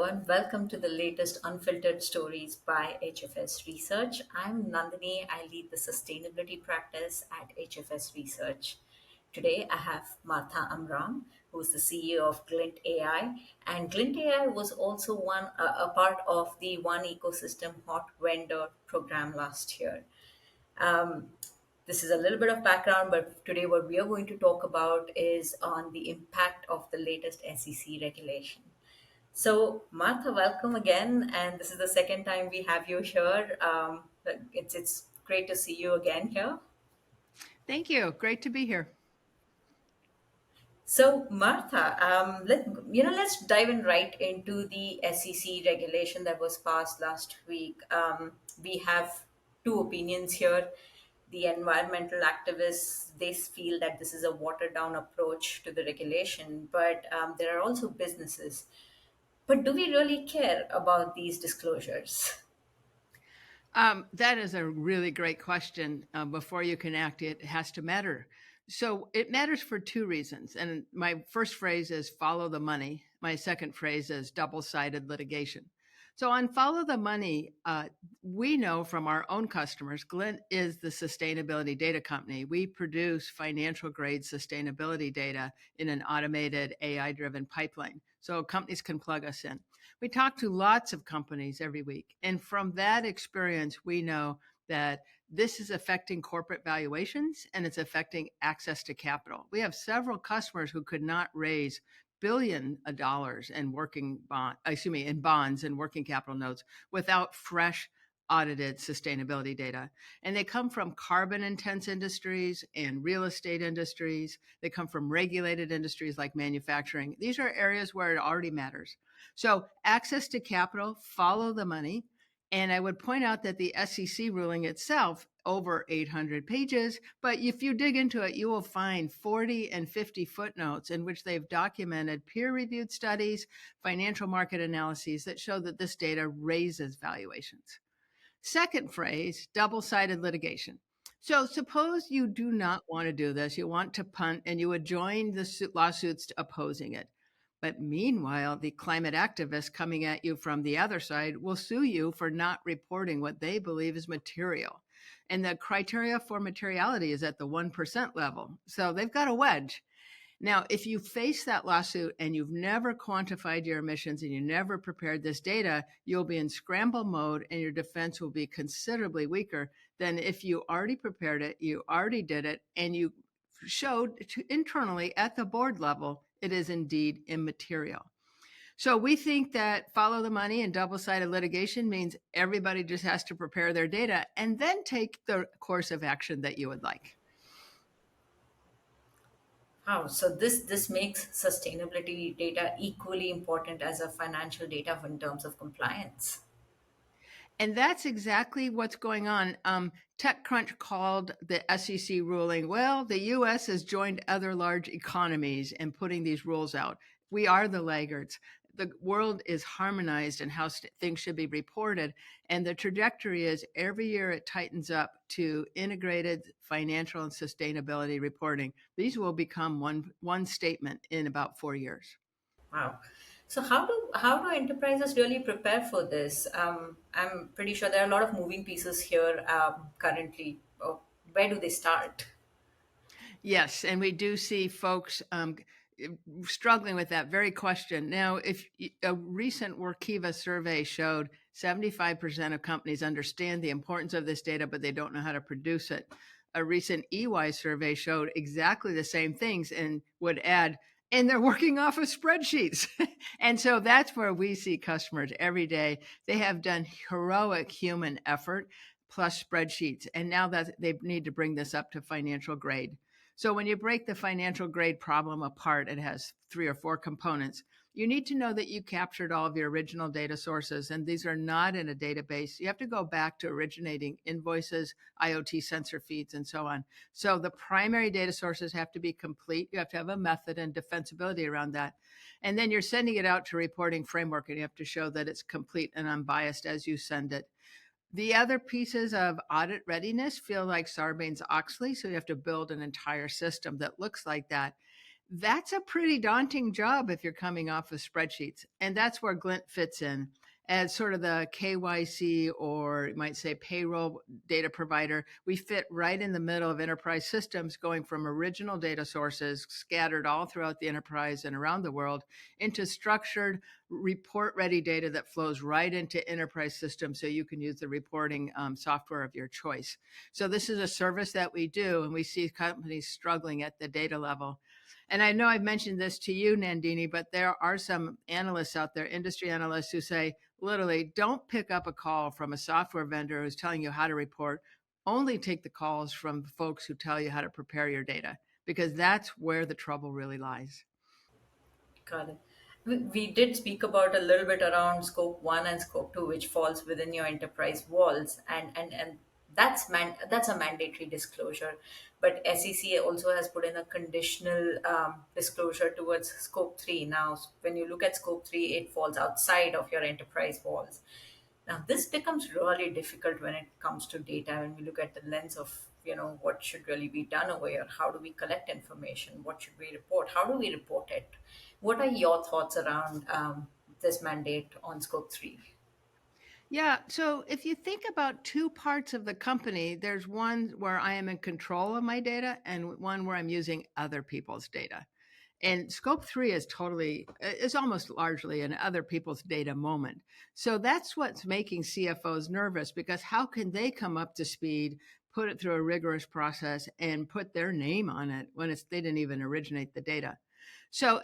and welcome to the latest Unfiltered Stories by HFS Research. I'm Nandini. I lead the sustainability practice at HFS Research. Today, I have Martha Amram, who's the CEO of Glynt.AI, and Glynt.AI was also a part of the One Ecosystem Hot Vendor program last year. Um, this is a little bit of background, but today what we are going to talk about is on the impact of the latest SEC regulation. So, Martha, welcome again, and this is the second time we have you here. It's great to see you again here. Thank you. Great to be here. So, Martha, let's dive in right into the SEC regulation that was passed last week. We have two opinions here. The environmental activists they feel that this is a watered down approach to the regulation, but there are also businesses. But do we really care about these disclosures? That is a really great question. Before you can act, it has to matter. So it matters for two reasons. And my first phrase is follow the money. My second phrase is double sided litigation. So on follow the money, we know from our own customers, Glint is the sustainability data company. We produce financial grade sustainability data in an automated AI driven pipeline. So companies can plug us in. We talk to lots of companies every week. And from that experience, we know that this is affecting corporate valuations and it's affecting access to capital. We have several customers who could not raise billion of dollars in in bonds and working capital notes without fresh audited sustainability data. And they come from carbon intense industries and real estate industries. They come from regulated industries like manufacturing. These are areas where it already matters. So access to capital, follow the money. And I would point out that the SEC ruling itself, over 800 pages, but if you dig into it, you will find 40 and 50 footnotes in which they've documented peer-reviewed studies, financial market analyses that show that this data raises valuations. Second phrase, double-sided litigation. So suppose you do not want to do this, you want to punt, and you would join the lawsuits opposing it. But meanwhile, the climate activists coming at you from the other side will sue you for not reporting what they believe is material. And the criteria for materiality is at the 1% level. So they've got a wedge. Now, if you face that lawsuit and you've never quantified your emissions and you never prepared this data, you'll be in scramble mode and your defense will be considerably weaker than if you already prepared it, you already did it, and you showed internally at the board level it is indeed immaterial. So we think that follow the money and double-sided litigation means everybody just has to prepare their data and then take the course of action that you would like. Wow, so this makes sustainability data equally important as a financial data in terms of compliance. And that's exactly what's going on. TechCrunch called the SEC ruling, well, the US has joined other large economies in putting these rules out. We are the laggards. The world is harmonized in how things should be reported. And the trajectory is every year it tightens up to integrated financial and sustainability reporting. These will become one statement in about 4 years. Wow. So how do enterprises really prepare for this? I'm pretty sure there are a lot of moving pieces here currently. Where do they start? Yes, and we do see folks struggling with that very question. Now, if a recent Workiva survey showed 75% of companies understand the importance of this data, but they don't know how to produce it. A recent EY survey showed exactly the same things and would add, and they're working off of spreadsheets. And so that's where we see customers every day. They have done heroic human effort plus spreadsheets. And now that they need to bring this up to financial grade. So when you break the financial grade problem apart, it has 3 or 4 components. You need to know that you captured all of your original data sources, and these are not in a database. You have to go back to originating invoices, IoT sensor feeds, and so on. So the primary data sources have to be complete. You have to have a method and defensibility around that. And then you're sending it out to reporting framework, and you have to show that it's complete and unbiased as you send it. The other pieces of audit readiness feel like Sarbanes-Oxley, so you have to build an entire system that looks like that. That's a pretty daunting job if you're coming off of spreadsheets. And that's where Glynt fits in as sort of the KYC, or you might say payroll data provider. We fit right in the middle of enterprise systems, going from original data sources scattered all throughout the enterprise and around the world into structured report ready data that flows right into enterprise systems so you can use the reporting software of your choice. So this is a service that we do, and we see companies struggling at the data level. And I know I've mentioned this to you, Nandini, but there are some analysts out there, industry analysts, who say literally, don't pick up a call from a software vendor who's telling you how to report. Only take the calls from folks who tell you how to prepare your data, because that's where the trouble really lies. Got it. We did speak about a little bit around scope one and scope two, which falls within your enterprise walls, and that's a mandatory disclosure. But SEC also has put in a conditional disclosure towards scope three. Now, when you look at scope three, it falls outside of your enterprise walls. Now, this becomes really difficult when it comes to data. When we look at the lens of, what should really be done over here, how do we collect information, what should we report, how do we report it? What are your thoughts around this mandate on scope three? Yeah. So if you think about two parts of the company, there's one where I am in control of my data and one where I'm using other people's data. And scope three is almost largely an other people's data moment. So that's what's making CFOs nervous, because how can they come up to speed, put it through a rigorous process, and put their name on it when they didn't even originate the data? So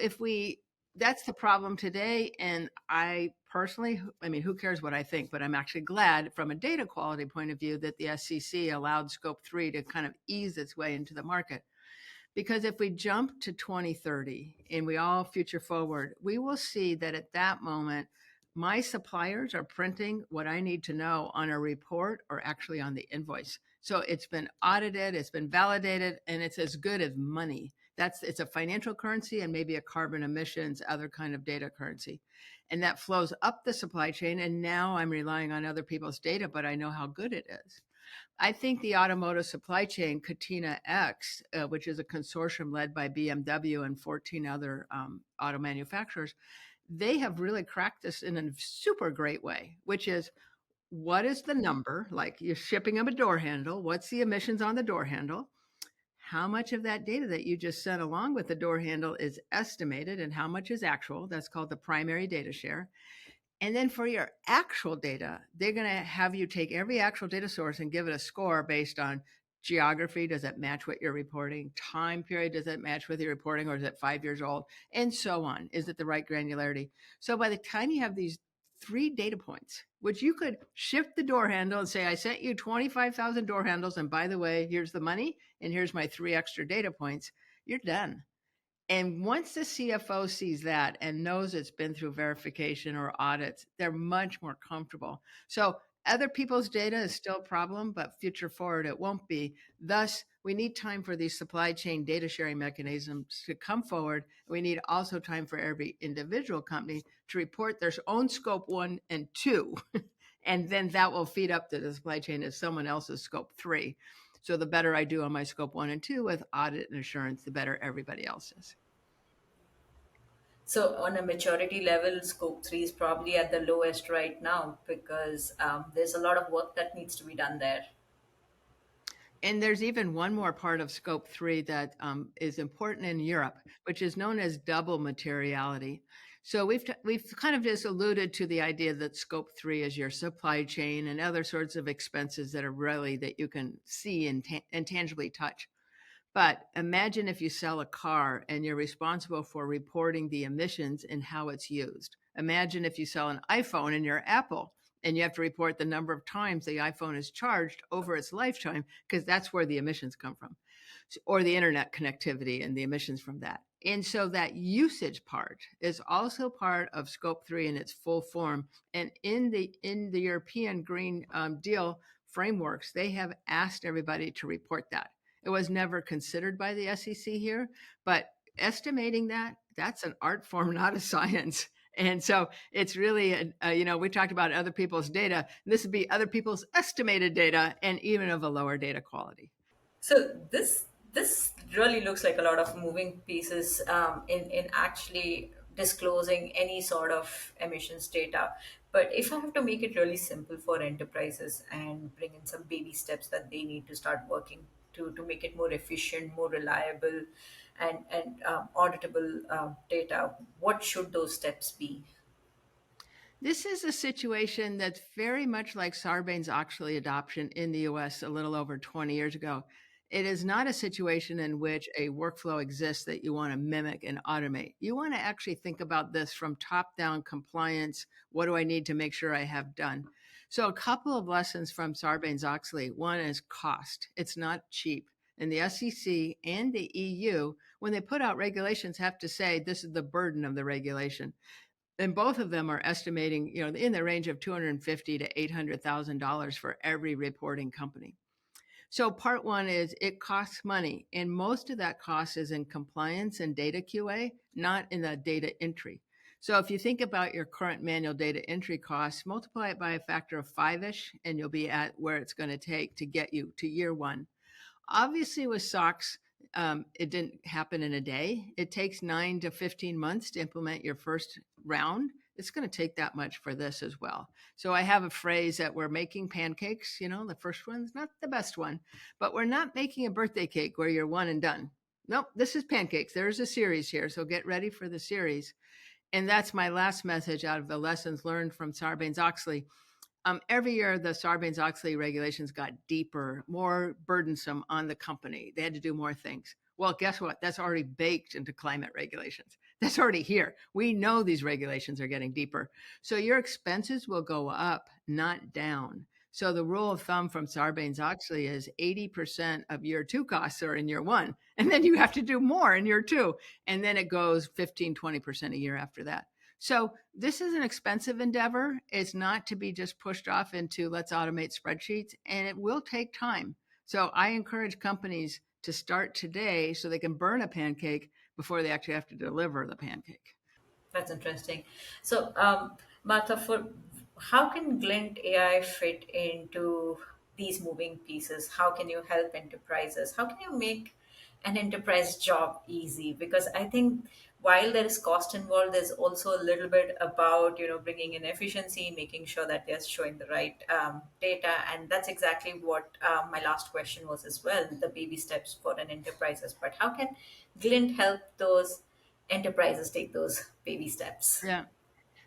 that's the problem today. And I personally, I mean, who cares what I think, but I'm actually glad from a data quality point of view that the SEC allowed scope three to kind of ease its way into the market. Because if we jump to 2030 and we all future forward, we will see that at that moment, my suppliers are printing what I need to know on a report or actually on the invoice. So it's been audited, it's been validated, and it's as good as money. It's a financial currency and maybe a carbon emissions, other kind of data currency. And that flows up the supply chain. And now I'm relying on other people's data, but I know how good it is. I think the automotive supply chain, Katina X, which is a consortium led by BMW and 14 other auto manufacturers, they have really cracked this in a super great way, which is, what is the number? Like, you're shipping them a door handle. What's the emissions on the door handle? How much of that data that you just sent along with the door handle is estimated and how much is actual? That's called the primary data share. And then for your actual data, they're going to have you take every actual data source and give it a score based on geography. Does it match what you're reporting? Time period. Does it match with your reporting, or is it 5 years old? And so on. Is it the right granularity? So by the time you have these three data points, which you could shift the door handle and say, I sent you 25,000 door handles. And by the way, here's the money. And here's my three extra data points. You're done. And once the CFO sees that and knows it's been through verification or audits, they're much more comfortable. So other people's data is still a problem, but future forward, it won't be. Thus, we need time for these supply chain data sharing mechanisms to come forward. We need also time for every individual company to report their own scope one and two. And then that will feed up to the supply chain as someone else's scope three. So the better I do on my scope one and two with audit and assurance, the better everybody else is. So, on a maturity level, scope three is probably at the lowest right now because there's a lot of work that needs to be done there. And there's even one more part of scope three that is important in Europe, which is known as double materiality. So we've kind of just alluded to the idea that scope three is your supply chain and other sorts of expenses that are really that you can see and tangibly touch. But imagine if you sell a car and you're responsible for reporting the emissions and how it's used. Imagine if you sell an iPhone and you're Apple and you have to report the number of times the iPhone is charged over its lifetime, because that's where the emissions come from, or the internet connectivity and the emissions from that. And so that usage part is also part of scope three in its full form. And in the European Green Deal frameworks, they have asked everybody to report that. It was never considered by the SEC here, but estimating that's an art form, not a science. And so it's really, we talked about other people's data. This would be other people's estimated data and even of a lower data quality. So this This really looks like a lot of moving pieces in actually disclosing any sort of emissions data. But if I have to make it really simple for enterprises and bring in some baby steps that they need to start working to make it more efficient, more reliable, and auditable data, what should those steps be? This is a situation that's very much like Sarbanes-Oxley adoption in the US a little over 20 years ago. It is not a situation in which a workflow exists that you want to mimic and automate. You want to actually think about this from top down compliance. What do I need to make sure I have done? So, a couple of lessons from Sarbanes Oxley. One is cost, it's not cheap. And the SEC and the EU, when they put out regulations, have to say this is the burden of the regulation, and both of them are estimating, in the range of 250 to $800,000 for every reporting company. So part one is it costs money, and most of that cost is in compliance and data QA, not in the data entry. So if you think about your current manual data entry costs, multiply it by a factor of five-ish, and you'll be at where it's going to take to get you to year one. Obviously, with SOX, it didn't happen in a day. It takes 9 to 15 months to implement your first round. It's going to take that much for this as well. So I have a phrase that we're making pancakes. The first one's not the best one, but we're not making a birthday cake where you're one and done. Nope, this is pancakes. There's a series here. So get ready for the series. And that's my last message out of the lessons learned from Sarbanes Oxley. Every year, the Sarbanes Oxley regulations got deeper, more burdensome on the company. They had to do more things. Well, guess what? That's already baked into climate regulations. That's already here. We know these regulations are getting deeper. So your expenses will go up, not down. So the rule of thumb from Sarbanes Oxley is 80% of year two costs are in year one. And then you have to do more in year two. And then it goes 15, 20% a year after that. So this is an expensive endeavor. It's not to be just pushed off into let's automate spreadsheets, and it will take time. So I encourage companies to start today so they can burn a pancake before they actually have to deliver the pancake. That's interesting. So, Martha, for how can Glint AI fit into these moving pieces? How can you help enterprises? How can you make an enterprise job easy? Because I think while there is cost involved, there's also a little bit about bringing in efficiency, making sure that they're showing the right data, and that's exactly what my last question was as well. The baby steps for an enterprises, but how can Glint help those enterprises take those baby steps? Yeah.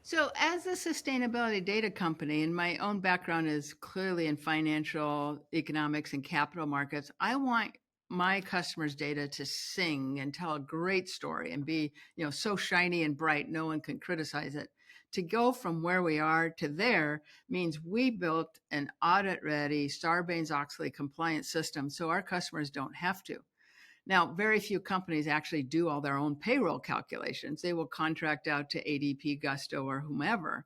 So, as a sustainability data company, and my own background is clearly in financial economics and capital markets, I want my customers' data to sing and tell a great story and be, so shiny and bright, no one can criticize it. To go from where we are to there means we built an audit ready, Sarbanes Oxley compliant system so our customers don't have to. Now, very few companies actually do all their own payroll calculations. They will contract out to ADP, Gusto, or whomever.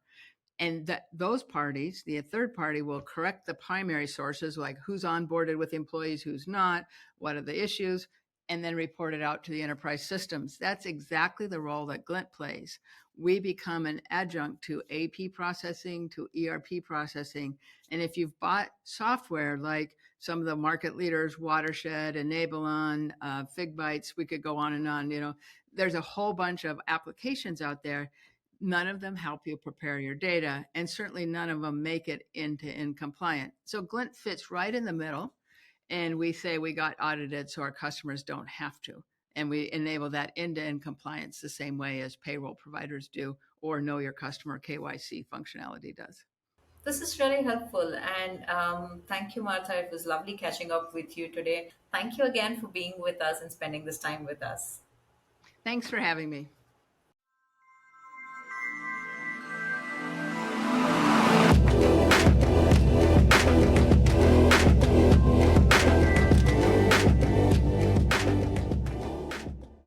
And that those parties, the third party, will correct the primary sources, like who's onboarded with employees, who's not, what are the issues, and then report it out to the enterprise systems. That's exactly the role that Glint plays. We become an adjunct to AP processing, to ERP processing. And if you've bought software like some of the market leaders, Watershed, Enablon, FigBytes, we could go on and on. There's a whole bunch of applications out there. None of them help you prepare your data, and certainly none of them make it end-to-end compliant. So Glint fits right in the middle, and we say we got audited so our customers don't have to. And we enable that end-to-end compliance the same way as payroll providers do or know your customer KYC functionality does. This is really helpful. And thank you, Martha. It was lovely catching up with you today. Thank you again for being with us and spending this time with us. Thanks for having me.